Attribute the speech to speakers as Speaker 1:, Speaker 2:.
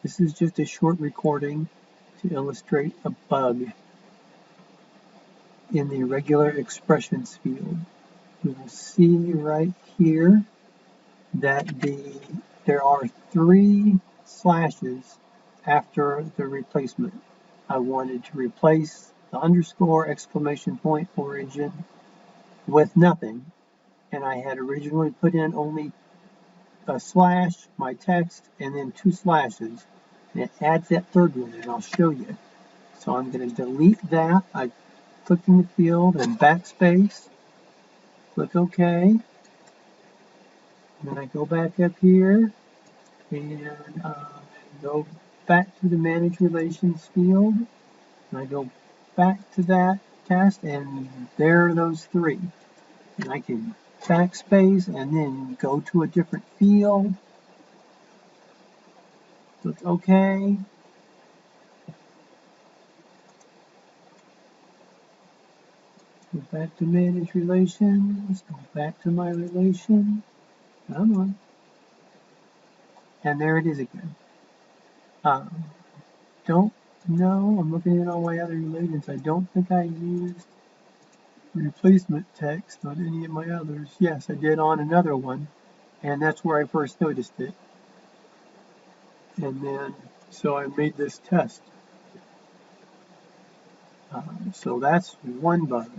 Speaker 1: This is just a short recording to illustrate a bug in the irregular expressions field. You will see right here that there are 3 slashes after the replacement. I wanted to replace the underscore, exclamation point, origin with nothing, and I had originally put in only a slash, my text, and then 2 slashes, and it adds that 3rd one, and I'll show you. So I'm going to delete that. I click in the field and backspace, click OK, and then I go back up here and go back to the Manage Relations field, and I go back to that test, and there are those 3. And I can backspace and then go to a different field, click OK, go back to Manage Relations, go back to my relation, come on, and there it is again. Don't know, I'm looking at all my other relations. I don't think I used replacement text on any of my others. Yes, I did on another one, and that's where I first noticed it. And then, so I made this test. So that's one bug.